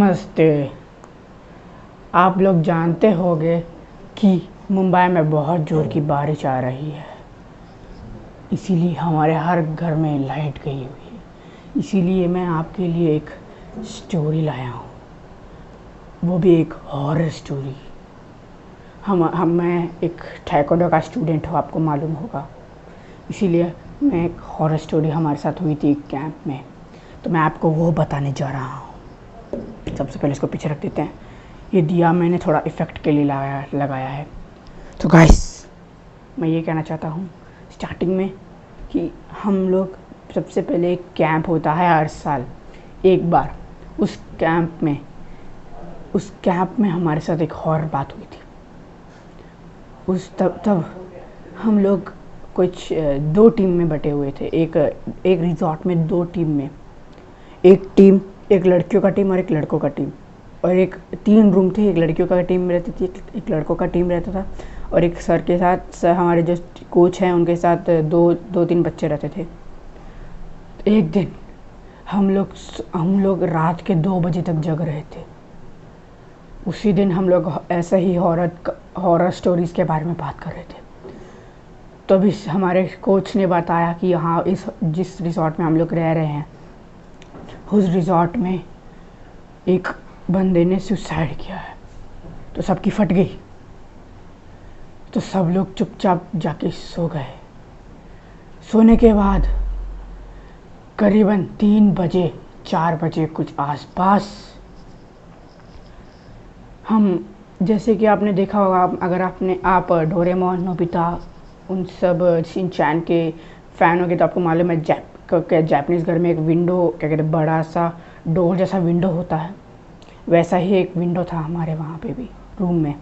नमस्ते। आप लोग जानते होंगे कि मुंबई में बहुत ज़ोर की बारिश आ रही है, इसीलिए हमारे हर घर में लाइट गई हुई है। इसीलिए मैं आपके लिए एक स्टोरी लाया हूँ, वो भी एक हॉरर स्टोरी। मैं एक taekwondo का स्टूडेंट हूँ, आपको मालूम होगा। इसीलिए मैं एक हॉरर स्टोरी हमारे साथ हुई थी कैंप में, तो मैं आपको वो बताने जा रहा हूँ। सबसे पहले इसको पीछे रख देते हैं। ये दिया मैंने थोड़ा इफ़ेक्ट के लिए लगाया है। तो गाइस, मैं ये कहना चाहता हूँ स्टार्टिंग में कि हम लोग सबसे पहले एक कैंप होता है हर साल एक बार। उस कैंप में हमारे साथ एक हॉरर बात हुई थी। तब हम लोग कुछ 2 टीम में बटे हुए थे। एक रिज़ॉर्ट में 2 टीम में, एक लड़कियों का टीम और एक लड़कों का टीम, और एक 3 रूम थे। एक लड़कियों का टीम में रहती थी, एक लड़कों का टीम रहता था, और एक सर के साथ हमारे जो कोच हैं उनके साथ 2-3 बच्चे रहते थे। एक दिन हम लोग रात के 2 बजे तक जग रहे थे। उसी दिन हम लोग ऐसे ही हॉरर स्टोरीज़ के बारे में बात कर रहे थे। तभी हमारे कोच ने बताया कि यहाँ जिस रिज़ॉर्ट में हम लोग रह रहे हैं, उस रिज़ॉर्ट में एक बंदे ने सुसाइड किया है। तो सबकी फट गई, तो सब लोग चुपचाप जाके सो गए। सोने के बाद करीबन 3 बजे 4 बजे कुछ आसपास, हम, जैसे कि आपने देखा होगा, अगर आप डोरेमोन, नोबिता, उन सब शिनचैन के फ़ैन हो गए तो आपको मालूम है जापानीज़ घर में एक विंडो, क्या कहते हैं, बड़ा सा डोर जैसा विंडो होता है। वैसा ही एक विंडो था हमारे वहाँ पे भी रूम में।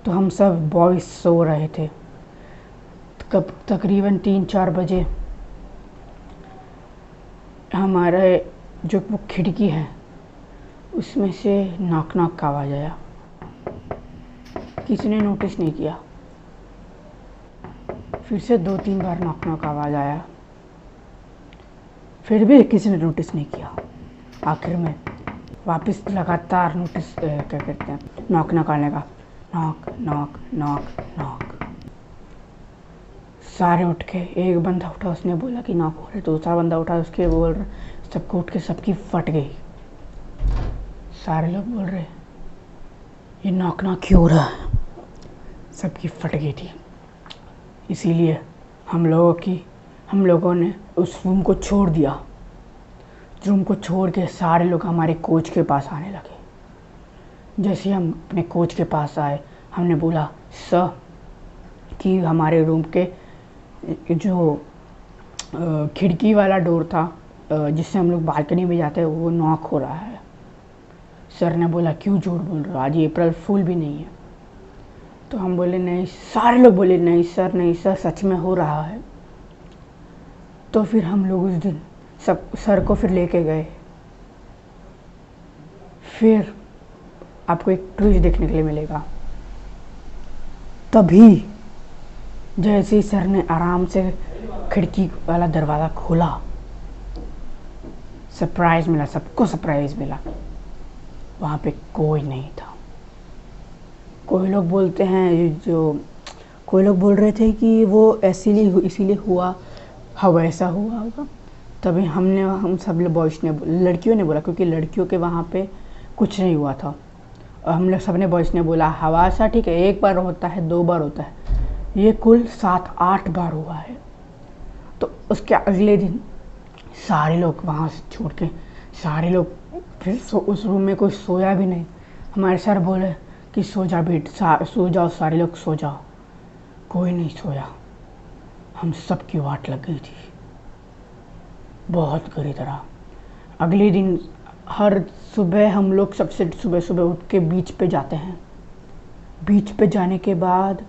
तो हम सब बॉयज़ सो रहे थे। कब तकरीबन 3-4 बजे हमारे जो वो खिड़की है उसमें से नॉक नॉक का आवाज़ आया। किसी ने नोटिस नहीं किया। फिर से 2-3 बार नॉक नॉक आवाज़ आया, फिर भी किसी ने नोटिस नहीं किया। आखिर में वापस लगातार नोटिस क्या कहते हैं, नॉक नॉक आने का, नॉक नॉक नॉक नॉक। सारे उठ के, एक बंदा उठा, उसने बोला कि नॉक हो रहा है। दूसरा बंदा उठा, उसके बोल रहे, सबको उठ के सबकी फट गई। सारे लोग बोल रहे ये नॉक नॉक क्यों हो रहा है, सबकी फट गई थी। इसीलिए हम लोगों ने उस रूम को छोड़ दिया। रूम को छोड़ के सारे लोग हमारे कोच के पास आने लगे। जैसे हम अपने कोच के पास आए, हमने बोला सर कि हमारे रूम के जो खिड़की वाला डोर था जिससे हम लोग बालकनी में जाते हैं, वो नॉक हो रहा है। सर ने बोला क्यों झूठ बोल रहे हो, आज अप्रैल फूल भी नहीं है। तो हम बोले नहीं। सारे लोग बोले नहीं सर सच में हो रहा है। तो फिर हम लोग उस दिन सब सर को फिर लेके गए। फिर आपको एक ट्विस्ट देखने के लिए मिलेगा। तभी जैसे ही सर ने आराम से खिड़की वाला दरवाज़ा खोला, सरप्राइज़ मिला, सबको सरप्राइज़ मिला। वहाँ पे कोई नहीं था। कोई लोग बोल रहे थे कि वो इसीलिए हुआ, वैसा हुआ होगा। तभी हम सब बॉयज़ ने, लड़कियों ने बोला, क्योंकि लड़कियों के वहाँ पे कुछ नहीं हुआ था। और हम लोग सब ने बॉयज़ ने बोला हवा सा ठीक है, 1 बार होता है, 2 बार होता है, ये कुल 7-8 बार हुआ है। तो उसके अगले दिन सारे लोग वहाँ से छोड़ के, सारे लोग फिर उस रूम में कोई सोया भी नहीं। हमारे सर बोले कि सो जाओ, सारे लोग सो जाओ। कोई नहीं सोया। हम सब की वाट लग गई थी बहुत बुरी तरह। अगले दिन हर सुबह हम लोग सबसे सुबह उठ के बीच पे जाते हैं। बीच पे जाने के बाद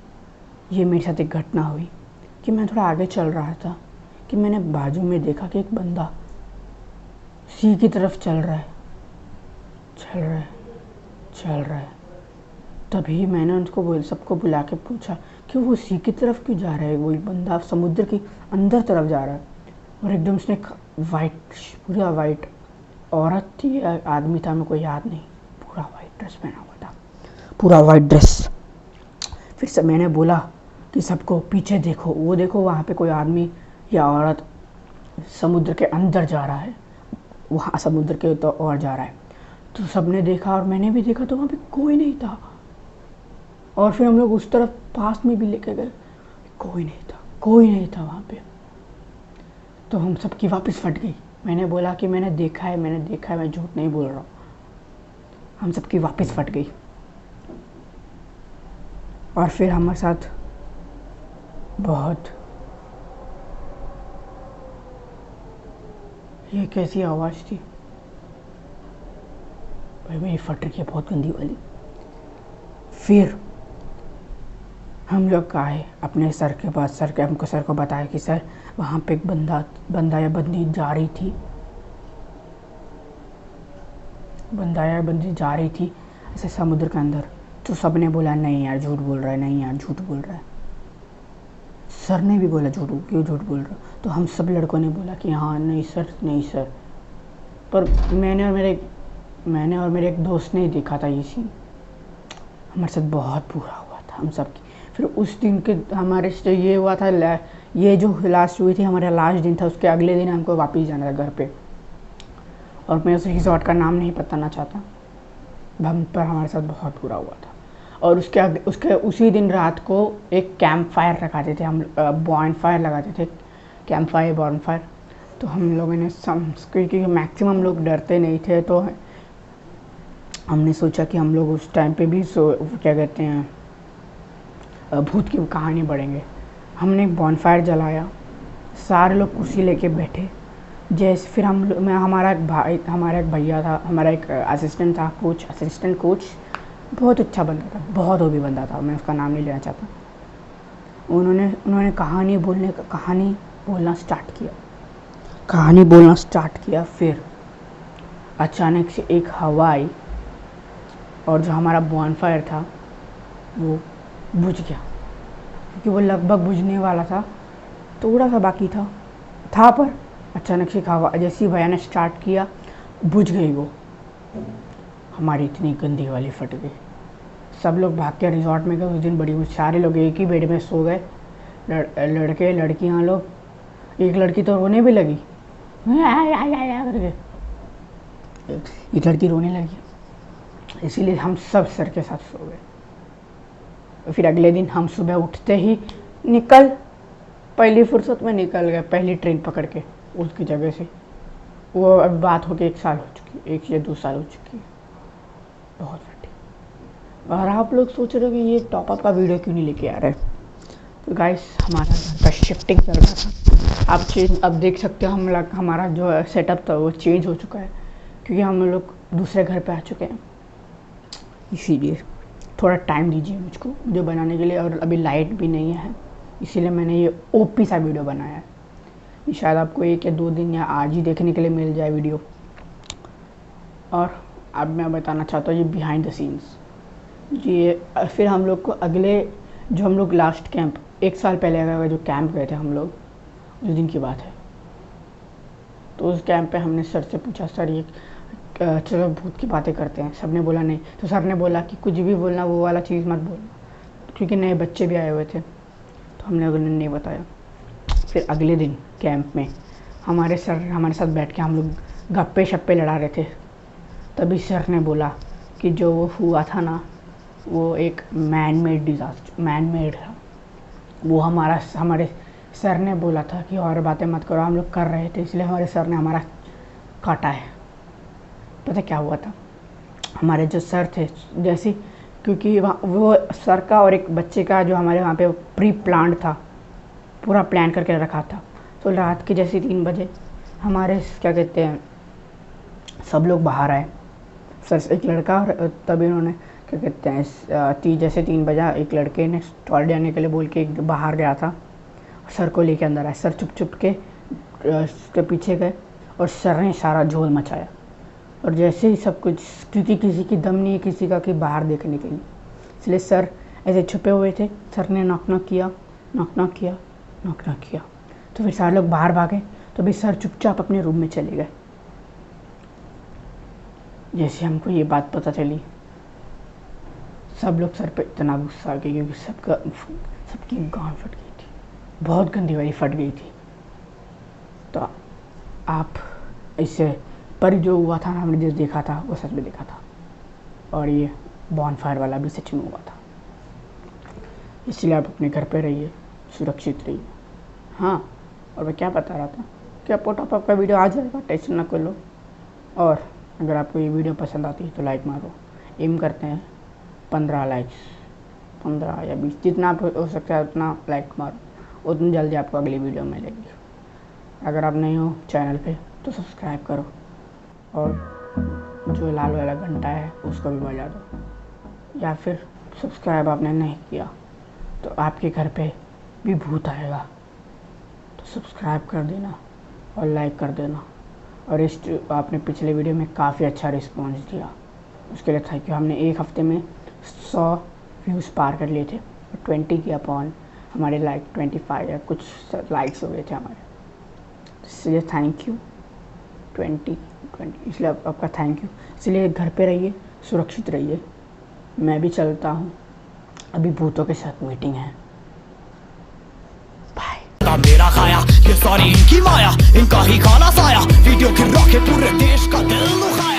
ये मेरे साथ एक घटना हुई कि मैं थोड़ा आगे चल रहा था कि मैंने बाजू में देखा कि एक बंदा सी की तरफ चल रहा है। तभी मैंने उनको सबको बुला के पूछा कि वो सी की तरफ क्यों जा रहा है। वो बंदा समुद्र की अंदर तरफ जा रहा है, और एकदम उसने पूरा वाइट औरत थी या आदमी था मेरे को याद नहीं, पूरा वाइट ड्रेस पहना हुआ था, पूरा वाइट ड्रेस। फिर से मैंने बोला कि सबको पीछे देखो, वो देखो वहाँ पे कोई आदमी या औरत समुद्र के अंदर जा रहा है, वहाँ समुद्र के तो और जा रहा है। तो सबने देखा और मैंने भी देखा, तो वहाँ पे कोई नहीं था। और फिर हम लोग उस तरफ पास में भी लेके गए, कोई नहीं था, कोई नहीं था वहाँ पे। तो हम सबकी वापस फट गई। मैंने बोला कि मैंने देखा है, मैंने देखा है, मैं झूठ नहीं बोल रहा हूँ। हम सबकी वापस फट गई। और फिर हमारे साथ बहुत, ये कैसी आवाज़ थी भाई, मेरी फट रही है बहुत गंदी वाली। फिर हम लोग आए अपने सर के पास, हमको सर को बताया कि सर वहाँ पे एक बंदा या बंदी जा रही थी, बंदा या बंदी जा रही थी ऐसे समुद्र के अंदर। तो सब ने बोला नहीं यार झूठ बोल रहा है, नहीं यार झूठ बोल रहा है। सर ने भी बोला क्यों झूठ बोल रहा है। तो हम सब लड़कों ने बोला कि हाँ नहीं सर, नहीं सर। पर मैंने और मेरे एक दोस्त ने ही देखा था ये सीन। हमारे साथ बहुत बुरा हुआ था हम सब की। फिर उस दिन के हमारे से ये हुआ था, ये जो लास्ट हुई थी हमारा लास्ट दिन था, उसके अगले दिन हमको वापस जाना था घर पे। और मैं उस रिजॉर्ट का नाम नहीं बताना चाहता, पर हमारे साथ बहुत बुरा हुआ था। और उसके उसी दिन रात को एक कैंप फायर लगाते थे हम, बॉन फायर लगाते थे, कैंप फायर बॉन फायर। तो हम लोगों ने क्योंकि मैक्सिमम लोग डरते नहीं थे, तो हमने सोचा कि हम लोग उस टाइम पे भी क्या कहते हैं भूत की कहानी पढ़ेंगे। हमने एक बॉन फायर जलाया, सारे लोग कुर्सी लेके बैठे। जैसे फिर हमारा एक भैया था, हमारा एक असिस्टेंट कोच, बहुत अच्छा बंदा था, बहुत वो भी बंदा था, मैं उसका नाम नहीं लेना चाहता। उन्होंने कहानी बोलना स्टार्ट किया। फिर अचानक से एक हवा आई और जो हमारा बॉनफायर था वो बुझ गया, क्योंकि वो लगभग बुझने वाला था, थोड़ा सा बाकी था पर अचानक से हवा जैसी भैया ने स्टार्ट किया, बुझ गई वो। हमारी इतनी गंदी वाली फट गई। सब लोग भाग के रिजॉर्ट में गए। उस दिन बड़ी सारे लोग एक ही बेड में सो गए, लड़के लड़कियां लोग। एक लड़की तो रोने भी लगी करके, एक लड़की रोने लगी, इसीलिए हम सब सर के साथ सो गए। फिर अगले दिन हम सुबह उठते ही पहली फुर्सत में निकल गए, पहली ट्रेन पकड़ के उसकी जगह से। वो अब बात हो के 1 साल हो चुकी, 1 या 2 साल हो चुकी है, बहुत फटी। और आप लोग सोच रहे हो कि ये टॉपअप का वीडियो क्यों नहीं लेके आ रहे। तो गाइस हमारा घर का शिफ्टिंग चल रहा था। अब देख सकते हो हमारा जो सेटअप था वो चेंज हो चुका है, क्योंकि हम लोग दूसरे घर पे आ चुके हैं। इसीलिए थोड़ा टाइम दीजिए मुझको वीडियो बनाने के लिए। और अभी लाइट भी नहीं है, इसीलिए मैंने ये ओपी सा वीडियो बनाया है। शायद आपको 1 या 2 दिन या आज ही देखने के लिए मिल जाए वीडियो। और अब मैं बताना चाहता हूँ ये बिहाइंड द सीन्स। ये फिर हम लोग को अगले जो हम लोग लास्ट कैंप 1 साल पहले जो कैंप गए थे हम लोग, उस दिन की बात है। तो उस कैंप पे हमने सर से पूछा, सर ये चलो भूत की बातें करते हैं। सब ने बोला नहीं। तो सर ने बोला कि कुछ भी बोलना वो वाला चीज़ मत बोलना, क्योंकि नए बच्चे भी आए हुए थे। तो हमने उन्हें नहीं बताया। फिर अगले दिन कैंप में हमारे सर हमारे साथ बैठ के हम लोग गप्पे शप्पे लड़ा रहे थे। तभी सर ने बोला कि जो वो हुआ था ना, वो एक मैन मेड था। वो हमारे सर ने बोला था कि और बातें मत करो, हम लोग कर रहे थे, इसलिए हमारे सर ने हमारा काटा है। पता क्या हुआ था, हमारे जो सर थे जैसे, क्योंकि वो सर का और एक बच्चे का जो हमारे वहाँ पे प्री प्लान था, पूरा प्लान करके रखा था। तो रात के जैसे 3 बजे हमारे क्या कहते हैं सब लोग बाहर आए, सर एक लड़का, और तभी उन्होंने क्या कहते हैं जैसे 3 बजा एक लड़के ने टॉयलेट जाने के लिए बोल के बाहर गया था, सर को लेके अंदर आया। सर चुप के उसके पीछे गए और सर ने सारा झोल मचाया। और जैसे ही सब कुछ, क्योंकि किसी की दम नहीं है किसी का कि बाहर देखने के लिए, इसलिए सर ऐसे छुपे हुए थे। सर ने नॉक किया। तो फिर सारे लोग बाहर भागे। तो भी सर चुपचाप अपने रूम में चले गए। जैसे हमको ये बात पता चली, सब लोग सर पे इतना गुस्सा आ गया क्योंकि सबकी गांड फट गई थी, बहुत गंदी वाली फट गई थी। तो आप इससे पर जो हुआ था ना, हमने जो देखा था वो सच में देखा था, और ये बॉनफायर वाला भी सच में हुआ था। इसलिए आप अपने घर पे रहिए, सुरक्षित रहिए। हाँ, और मैं क्या बता रहा था कि आपको टॉप अप का वीडियो आ जाएगा, टेंशन ना कर लो। और अगर आपको ये वीडियो पसंद आती है तो लाइक मारो। एम करते हैं 15 लाइक्स, 15 या 20, जितना आप हो सकता है उतना लाइक मारो, उतनी जल्दी आपको अगली वीडियो मिलेगी। अगर आप नहीं हो चैनल पे तो सब्सक्राइब करो, और जो लाल वाला घंटा है उसको भी बजा दो। या फिर सब्सक्राइब आपने नहीं किया तो आपके घर पे भी भूत आएगा, तो सब्सक्राइब कर देना और लाइक कर देना। और इस आपने पिछले वीडियो में काफ़ी अच्छा रिस्पॉन्स दिया, उसके लिए थैंक यू। हमने एक हफ्ते में 100 व्यूज़ पार कर लिए थे, 20 की अपॉन हमारे लाइक 25 या कुछ लाइक्स हो गए थे हमारे, इसलिए थैंक यू। 20 इसलिए आपका थैंक यू। इसलिए घर पे रहिए, सुरक्षित रहिए। मैं भी चलता हूँ, अभी भूतों के साथ मीटिंग है। मेरा खाया ये सारी इनकी माया, इनका ही खाना साया, वीडियो गिरा के पूरे देश का दिल दुखाया।